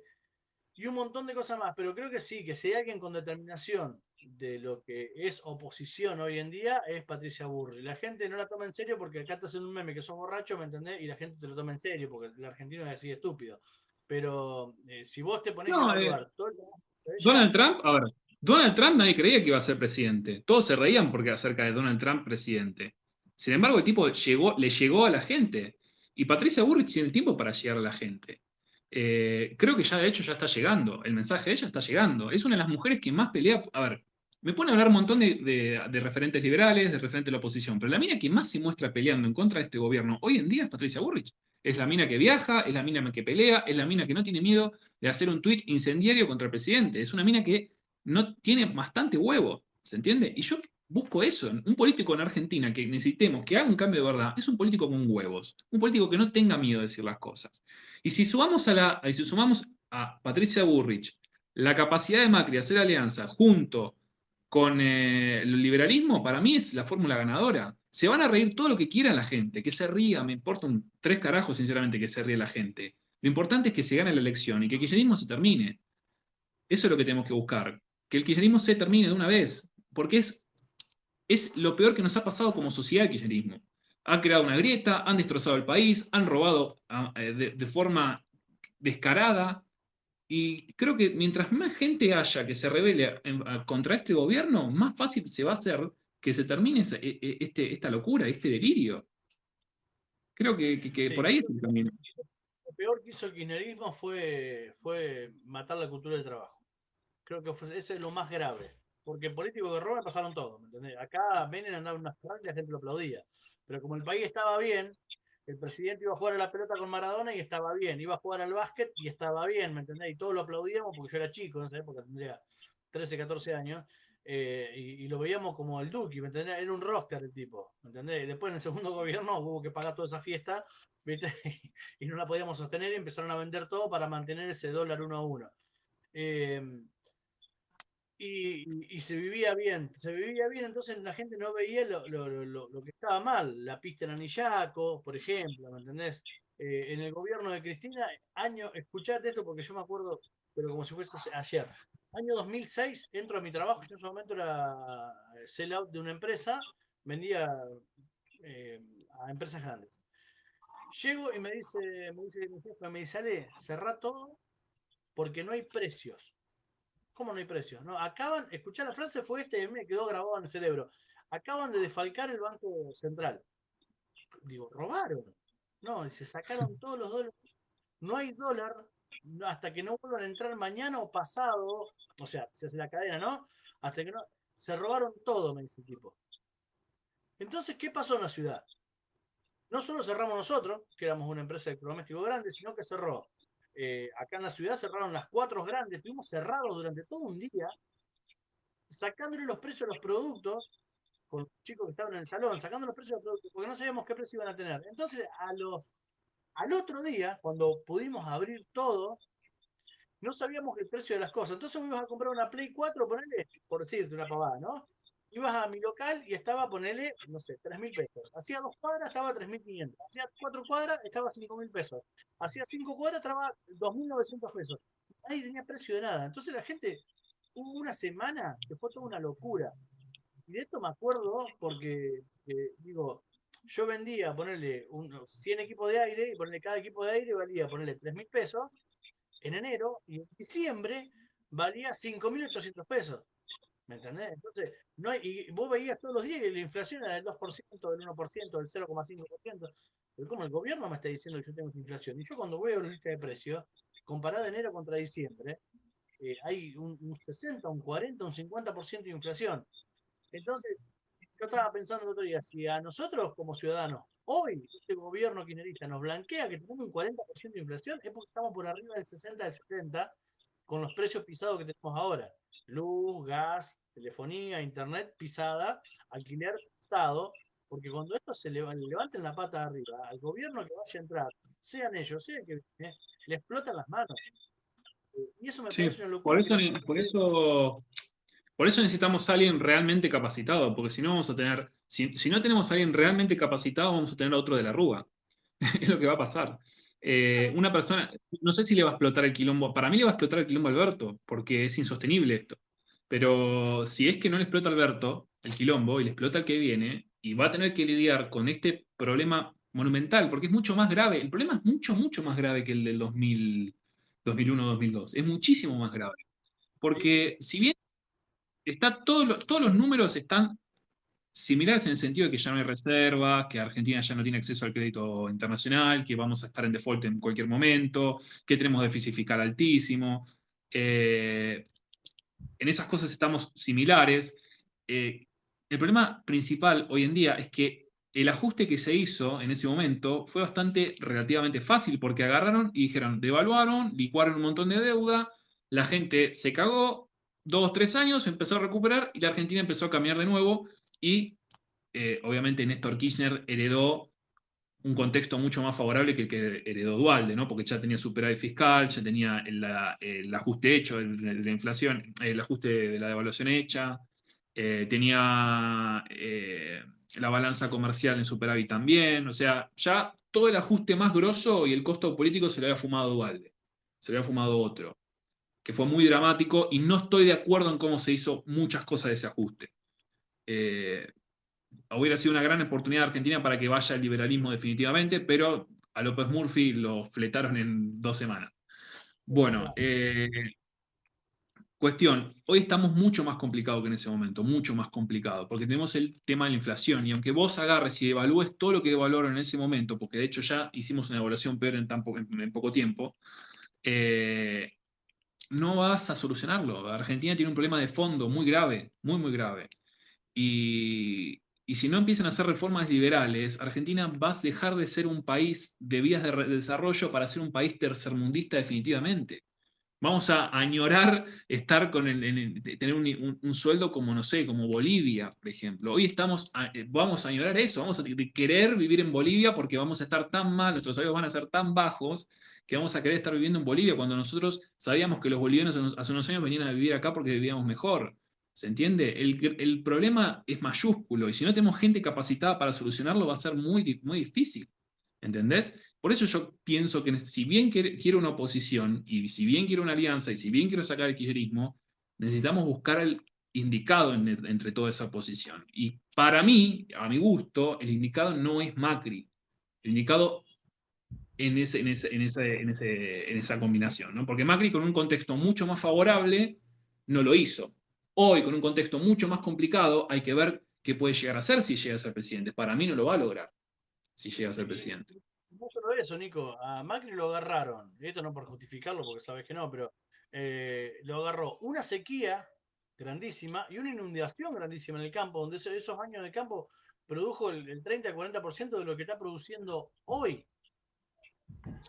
y un montón de cosas más, pero creo que sí, que si hay alguien con determinación de lo que es oposición hoy en día, es Patricia Burri. La gente no la toma en serio porque acá te hacen un meme que sos borracho, ¿me entendés? Y la gente te lo toma en serio porque el argentino es así estúpido. Pero si vos te ponés a No, evaluar todo el trabajo de ella, Donald Trump, a ver, Donald Trump nadie creía que iba a ser presidente. Todos se reían porque acerca de Donald Trump presidente. Sin embargo, el tipo le llegó a la gente. Y Patricia Burrich tiene el tiempo para llegar a la gente. Creo que ya de hecho ya está llegando. El mensaje de ella está llegando. Es una de las mujeres que más pelea. A ver, me pone a hablar un montón de referentes liberales, de referentes de la oposición. Pero la mina que más se muestra peleando en contra de este gobierno hoy en día es Patricia Burrich. Es la mina que viaja, es la mina que pelea, es la mina que no tiene miedo de hacer un tuit incendiario contra el presidente. Es una mina que no tiene bastante huevo, ¿se entiende? Y yo busco eso, un político en Argentina que necesitemos que haga un cambio de verdad, es un político con huevos, un político que no tenga miedo de decir las cosas. Y si sumamos a Patricia Burrich la capacidad de Macri de hacer alianza junto con el liberalismo, para mí es la fórmula ganadora. Se van a reír todo lo que quiera la gente, que se ría, me importa un tres carajos, sinceramente, que se ríe la gente. Lo importante es que se gane la elección y que el kirchnerismo se termine. Eso es lo que tenemos que buscar. Que el kirchnerismo se termine de una vez. Porque es lo peor que nos ha pasado como sociedad el kirchnerismo. Han creado una grieta, han destrozado el país, han robado de forma descarada. Y creo que mientras más gente haya que se rebele contra este gobierno, más fácil se va a hacer que se termine esta locura, este delirio. Creo que por sí, ahí yo es creo el que camino. lo peor que hizo el kirchnerismo fue matar la cultura del trabajo. Creo que ese es lo más grave. Porque políticos que roban pasaron todo, ¿me entendés? Acá Menem andaba en unas frases y la gente lo aplaudía. Pero como el país estaba bien, el presidente iba a jugar a la pelota con Maradona y estaba bien. Iba a jugar al básquet y estaba bien, ¿me entendés? Y todos lo aplaudíamos porque yo era chico en esa época, tendría 13, 14 años. Y lo veíamos como el Duki, ¿me entendés? Era un rockstar el tipo, ¿me entendés? Y después en el segundo gobierno hubo que pagar toda esa fiesta, ¿viste? Y no la podíamos sostener y empezaron a vender todo para mantener ese dólar 1 a 1. eh, y se vivía bien, entonces la gente no veía lo que estaba mal, la pista en Anillaco, por ejemplo, ¿me entendés? En el gobierno de Cristina, escuchate esto porque yo me acuerdo, pero como si fuese ayer, año 2006, entro a mi trabajo, yo en ese momento era sell-out de una empresa, vendía eh, a empresas grandes. Llego y me dice mi jefe, me dice, Ale, cerrá todo porque no hay precios. ¿Cómo no hay precios? No, escuchar la frase fue me quedó grabado en el cerebro. Acaban de desfalcar el Banco Central. Digo, robaron. No, y se sacaron todos los dólares. No hay dólar hasta que no vuelvan a entrar mañana o pasado. O sea, se hace la cadena, ¿no? Hasta que no. Se robaron todo, me dice el tipo. Entonces, ¿qué pasó en la ciudad? No solo cerramos nosotros, que éramos una empresa de electrodomésticos grande, sino que cerró. Acá en la ciudad cerraron las cuatro grandes, estuvimos cerrados durante todo un día, sacándole los precios a los productos, con los chicos que estaban en el salón, sacando los precios a los productos, porque no sabíamos qué precio iban a tener. Entonces, al otro día, cuando pudimos abrir todo, no sabíamos el precio de las cosas. Entonces ibas a comprar una Play 4, ponele, por decirte una pavada, ¿no? Ibas a mi local y estaba, ponele, no sé, 3.000 pesos. Hacía 2 cuadras, estaba 3.500. Hacía 4 cuadras, estaba 5.000 pesos. Hacía 5 cuadras, estaba 2.900 pesos. Nadie tenía precio de nada. Entonces la gente, hubo una semana que fue toda una locura. Y de esto me acuerdo porque, digo, yo vendía, ponerle unos 100 equipos de aire y ponerle cada equipo de aire valía, ponerle 3.000 pesos en enero y en diciembre valía 5.800 pesos. ¿Me entendés? Entonces, no hay, y vos veías todos los días que la inflación era del 2%, del 1%, del 0,5%. Pero como el gobierno me está diciendo que yo tengo esta inflación. Y yo cuando veo la lista de precios, comparado enero contra diciembre, hay un 60, un 40, un 50% de inflación. Entonces, yo estaba pensando el otro día, si a nosotros como ciudadanos, hoy este gobierno kirchnerista nos blanquea que tenemos un 40% de inflación, es porque estamos por arriba del 60, del 70, con los precios pisados que tenemos ahora. Luz, gas, telefonía, internet pisada, alquiler pisado, porque cuando esto levanten la pata de arriba, al gobierno que vaya a entrar, sean ellos, sean que viene, le explotan las manos. Y eso me Sí, parece una por locura que eso, la gente no por se... eso, por eso necesitamos a alguien realmente capacitado, porque si no vamos a tener, si no tenemos a alguien realmente capacitado, vamos a tener a otro de la Rúa. Es lo que va a pasar. Claro, Una persona, no sé si le va a explotar el quilombo, para mí le va a explotar el quilombo a Alberto, porque es insostenible esto. Pero si es que no le explota a Alberto el quilombo y le explota el que viene, y va a tener que lidiar con este problema monumental, porque es mucho más grave, el problema es mucho, mucho más grave que el del 2000, 2001, 2002, es muchísimo más grave. sí, sí. Porque si bien todos los números están similares en el sentido de que ya no hay reserva, que Argentina ya no tiene acceso al crédito internacional, que vamos a estar en default en cualquier momento, que tenemos déficit fiscal altísimo. Eh, en esas cosas estamos similares. El problema principal hoy en día es que el ajuste que se hizo en ese momento fue bastante relativamente fácil porque agarraron y dijeron, devaluaron, licuaron un montón de deuda, la gente se cagó, 2, 3 años, empezó a recuperar y la Argentina empezó a cambiar de nuevo y obviamente Néstor Kirchner heredó un contexto mucho más favorable que el que heredó Dualde, ¿no? Porque ya tenía superávit fiscal, ya tenía el ajuste hecho de la inflación, el ajuste de la devaluación hecha, tenía la balanza comercial en superávit también, o sea, ya todo el ajuste más grosso y el costo político se lo había fumado Dualde, se lo había fumado otro, que fue muy dramático y no estoy de acuerdo en cómo se hizo muchas cosas de ese ajuste. Eh, Hubiera sido una gran oportunidad de Argentina para que vaya al liberalismo definitivamente, pero a López Murphy lo fletaron en 2 semanas. Bueno, Claro. cuestión, hoy estamos mucho más complicados que en ese momento, mucho más complicado, porque tenemos el tema de la inflación, y aunque vos agarres y evalúes todo lo que devaluaron en ese momento, porque de hecho ya hicimos una evaluación peor en poco tiempo, eh, no vas a solucionarlo. Argentina tiene un problema de fondo muy grave, muy, muy grave. Y si no empiezan a hacer reformas liberales, Argentina va a dejar de ser un país de vías de desarrollo para ser un país tercermundista definitivamente. Vamos a añorar estar tener un sueldo como, no sé, como Bolivia, por ejemplo. Hoy vamos a añorar eso, vamos a querer vivir en Bolivia porque vamos a estar tan mal, nuestros salarios van a ser tan bajos que vamos a querer estar viviendo en Bolivia cuando nosotros sabíamos que los bolivianos hace unos años venían a vivir acá porque vivíamos mejor. ¿Se entiende? El problema es mayúsculo y si no tenemos gente capacitada para solucionarlo va a ser muy difícil. ¿Entendés? Por eso yo pienso que si bien quiero una oposición, y si bien quiero una alianza, y si bien quiero sacar el kirchnerismo, necesitamos buscar el indicado entre toda esa oposición. Y para mí, a mi gusto, el indicado no es Macri. El indicado en esa combinación, ¿no? Porque Macri con un contexto mucho más favorable no lo hizo. Hoy, con un contexto mucho más complicado, hay que ver qué puede llegar a hacer si llega a ser presidente. Para mí no lo va a lograr si llega a ser Y presidente. no solo eso, Nico, a Macri lo agarraron, y esto no por justificarlo, porque sabes que no, pero lo agarró una sequía grandísima y una inundación grandísima en el campo, donde esos años en el campo produjo el 30-40% de lo que está produciendo hoy.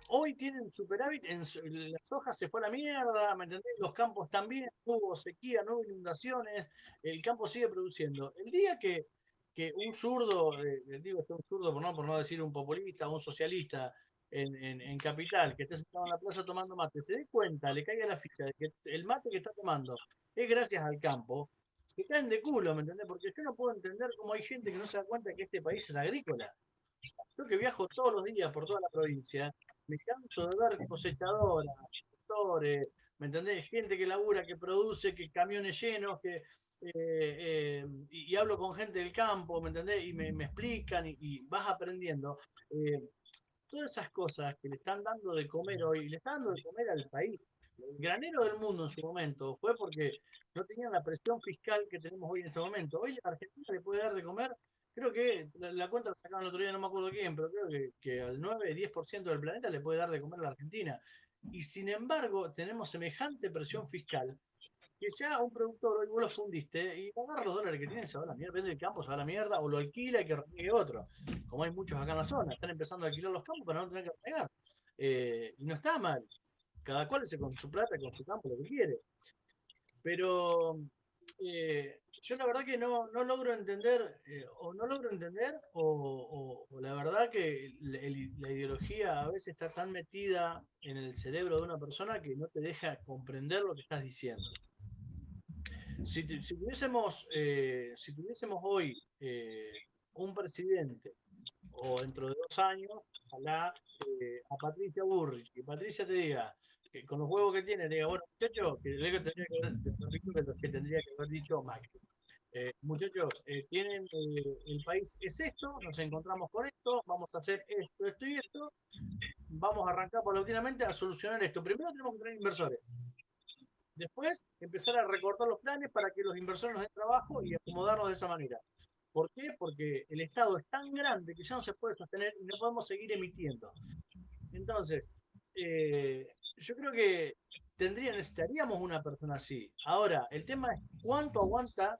Hoy tienen superávit, la soja se fue a la mierda, ¿me entendés? Los campos también, hubo sequía, no hubo inundaciones, el campo sigue produciendo. El día que un zurdo, digo un zurdo por no decir un populista, un socialista en Capital, que esté sentado en la plaza tomando mate, se dé cuenta, le caiga la ficha de que el mate que está tomando es gracias al campo, se caen de culo, ¿me entendés? Porque yo no puedo entender cómo hay gente que no se da cuenta que este país es agrícola. Yo que viajo todos los días por toda la provincia, me canso de ver cosechadoras, productores, ¿me entendés? Gente que labura, que produce, que camiones llenos, y hablo con gente del campo, ¿me entendés? Y me explican y vas aprendiendo. Eh, Todas esas cosas que le están dando de comer hoy, le están dando de comer al país. El granero del mundo en su momento fue porque no tenían la presión fiscal que tenemos hoy en este momento. Hoy Argentina le puede dar de comer, creo que la cuenta la sacaron el otro día, no me acuerdo quién, pero creo que al 9-10% del planeta le puede dar de comer a la Argentina. Y sin embargo, tenemos semejante presión fiscal que ya un productor hoy vos lo fundiste y agarra los dólares que tiene, se va a la mierda, vende el campo, se va a la mierda, o lo alquila y que reniegue otro. Como hay muchos acá en la zona, están empezando a alquilar los campos para no tener que renegar. Y no está mal, cada cual se con su plata, con su campo, lo que quiere. Pero yo la verdad que no logro entender, o no logro entender, o la verdad que la ideología a veces está tan metida en el cerebro de una persona que no te deja comprender lo que estás diciendo. Si tuviésemos hoy un presidente, o dentro de 2 años, a Patricia Burrich, que Patricia te diga, que con los huevos que tiene, te diga, bueno, muchachos, que le tendría que haber, que tendría que haber dicho Macri. Muchachos, el país es esto, nos encontramos con esto, vamos a hacer esto, esto y esto, vamos a arrancar paulatinamente a solucionar esto. Primero tenemos que tener inversores. Después, empezar a recortar los planes para que los inversores nos den trabajo y acomodarnos de esa manera. ¿Por qué? Porque el Estado es tan grande que ya no se puede sostener y no podemos seguir emitiendo. Entonces, yo creo que necesitaríamos una persona así. Ahora, el tema es cuánto aguanta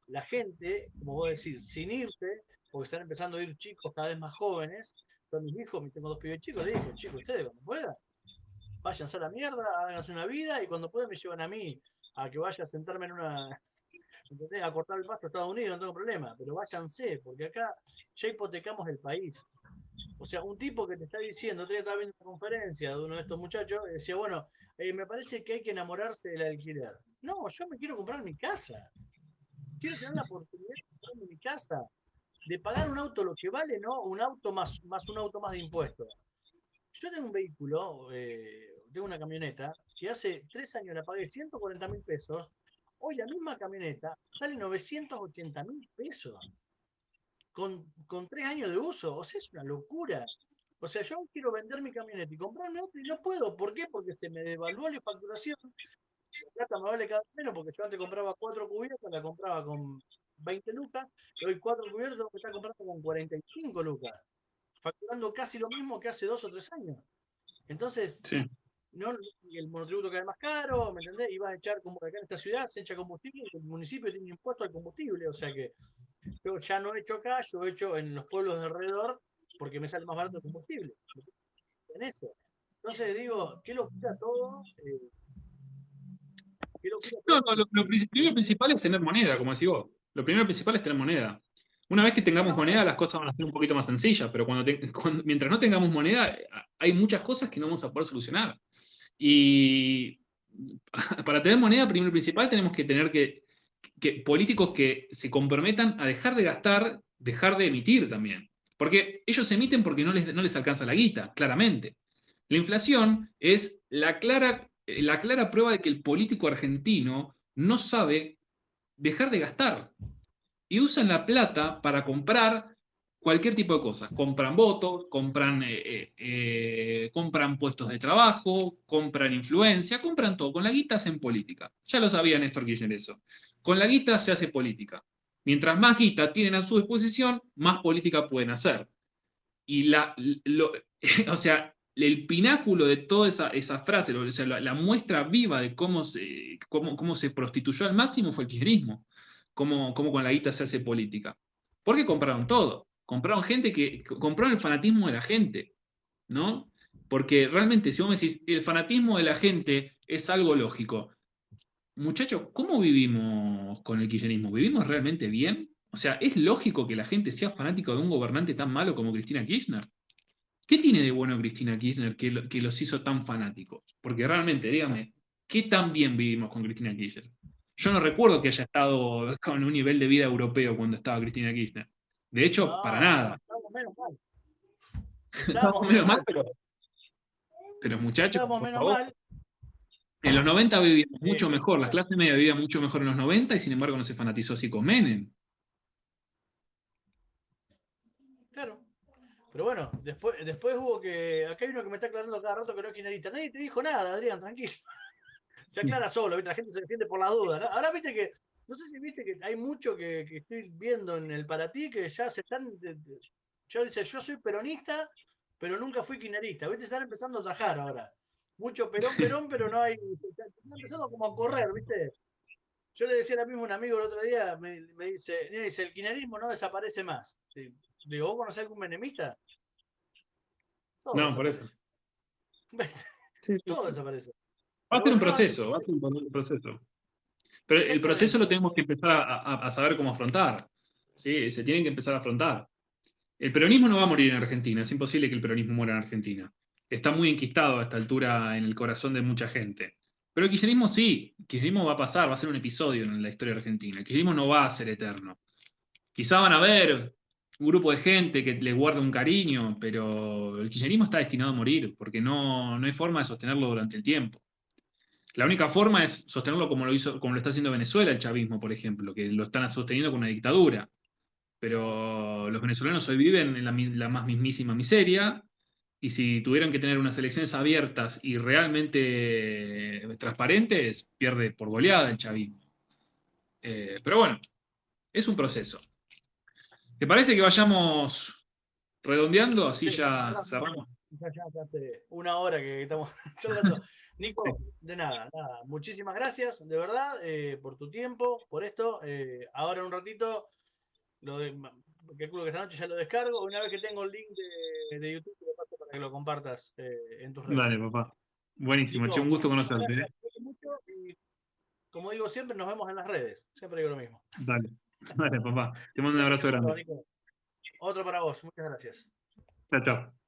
la gente, como vos decís, sin irse, porque están empezando a ir chicos cada vez más jóvenes. Son mis hijos, tengo 2 pibes chicos, le dije, chicos, ustedes cuando puedan, váyanse a la mierda, háganse una vida y cuando puedan me llevan a mí a que vaya a sentarme en una, ¿entendés? A cortar el pasto a Estados Unidos, no tengo problema, pero váyanse, porque acá ya hipotecamos el país. O sea, un tipo que te está diciendo, otro día estaba viendo una conferencia de uno de estos muchachos, decía, bueno, me parece que hay que enamorarse del alquiler. No, yo me quiero comprar mi casa, quiero tener la oportunidad de comprarme mi casa, de pagar un auto lo que vale, ¿no? Un auto más un auto más de impuestos. Yo tengo un vehículo, tengo una camioneta, que hace 3 años la pagué 140.000 pesos. Hoy la misma camioneta sale 980.000 pesos con 3 años de uso. O sea, es una locura. O sea, yo quiero vender mi camioneta y comprarme otra y no puedo. ¿Por qué? Porque se me devaluó la facturación. La plata me vale cada vez menos porque yo antes compraba 4 cubiertas, la compraba con 20 lucas, y hoy 4 cubiertas tengo que estar comprando con 45 lucas, facturando casi lo mismo que hace 2 o 3 años. Entonces, Sí. no, el monotributo cae más caro, ¿me entendés? Y vas a echar, como acá en esta ciudad, se echa combustible, y el municipio tiene impuesto al combustible, o sea que yo ya no he hecho acá, yo he hecho en los pueblos de alrededor porque me sale más barato el combustible. En eso. Entonces digo, qué locura todo. qué locura, No, pero no, lo primero principal es tener moneda, como decís vos. Lo primero principal es tener moneda. Una vez que una tengamos moneda, moneda. las cosas van a ser un poquito más sencillas, pero mientras no tengamos moneda, hay muchas cosas que no vamos a poder solucionar. Y para tener moneda, primero y principal, tenemos que tener que políticos que se comprometan a dejar de gastar, dejar de emitir también. Porque ellos emiten porque no les alcanza la guita, claramente. La inflación es la clara prueba de que el político argentino no sabe dejar de gastar y usan la plata para comprar cualquier tipo de cosas. Compran votos, compran puestos de trabajo, compran influencia, compran todo. Con la guita hacen política. Ya lo sabía Néstor Kirchner eso. Con la guita se hace política. Mientras más guita tienen a su disposición, más política pueden hacer. Y o sea, el pináculo de toda esa frase, o sea, la muestra viva de cómo se prostituyó al máximo fue el kirchnerismo, cómo con la guita se hace política. Porque compraron todo, compraron gente compraron el fanatismo de la gente, ¿no? Porque realmente, si vos me decís, el fanatismo de la gente es algo lógico. Muchachos, ¿cómo vivimos con el kirchnerismo? ¿Vivimos realmente bien? O sea, ¿es lógico que la gente sea fanático de un gobernante tan malo como Cristina Kirchner? ¿Qué tiene de bueno Cristina Kirchner que los hizo tan fanáticos? Porque realmente, dígame, ¿qué tan bien vivimos con Cristina Kirchner? Yo no recuerdo que haya estado con un nivel de vida europeo cuando estaba Cristina Kirchner. De hecho, para No, no, nada. estábamos menos mal. Estamos Estábamos menos menos mal, mal. pero muchachos, Estábamos por menos favor. mal. En los 90 vivíamos mucho mejor, la Pero, clase media vivía mucho mejor en los 90 y sin embargo no se fanatizó así con Menem. claro. Pero bueno, después hubo que. Acá hay uno que me está aclarando cada rato que no es kirchnerista. Nadie te dijo nada, Adrián, tranquilo. Se aclara solo, ¿viste? La gente se defiende por la duda, ¿no? Ahora viste que. No sé si viste que hay mucho que estoy viendo en el para ti que ya se están. Yo dice, yo soy peronista, pero nunca fui kirchnerista. ¿Viste? Se están empezando a tajar ahora. Mucho Perón, Perón, pero no hay. Están empezando como a correr, ¿viste? Yo le decía a mismo un amigo el otro día, me dice, el kirchnerismo no desaparece más. Sí. Digo, ¿vos conocés algún menemista? Todo No, por eso. desaparece. Sí, sí, Todo sí. desaparece. Va a Pero ser un bueno, no, sí, proceso, va a sí, ser un proceso. Pero el proceso lo exactamente. tenemos que empezar a saber cómo afrontar. ¿Sí? Se tienen que empezar a afrontar. El peronismo no va a morir en Argentina, es imposible que el peronismo muera en Argentina. Está muy enquistado a esta altura en el corazón de mucha gente. Pero el kirchnerismo sí, el kirchnerismo va a pasar, va a ser un episodio en la historia argentina. El kirchnerismo no va a ser eterno. Quizá van a haber un grupo de gente que le guarda un cariño, pero el kirchnerismo está destinado a morir, porque no hay forma de sostenerlo durante el tiempo. La única forma es sostenerlo como lo está haciendo Venezuela, el chavismo, por ejemplo, que lo están sosteniendo con una dictadura. Pero los venezolanos hoy viven en la más mismísima miseria, y si tuvieran que tener unas elecciones abiertas y realmente transparentes, pierde por goleada el chavismo. Pero bueno, es un proceso. ¿Te parece que vayamos redondeando? Así Sí, ya cerramos. cerramos. Ya hace una hora que estamos charlando. Sí. Nico, de nada, nada. Muchísimas gracias, de verdad, por tu tiempo, por esto. Ahora en un ratito, lo de, calculo que esta noche ya lo descargo. Una vez que tengo el link de YouTube, te lo paso para que lo compartas en tus redes. Dale, papá. Buenísimo, che, Nico, un gusto muchísimas conocerte, gracias. Cuídate mucho y, como digo siempre, nos vemos en las redes. Siempre digo lo mismo. Dale, dale, papá. Te mando un Dale, abrazo otro, grande. Nico. Otro para vos. Muchas gracias. Chao, chao.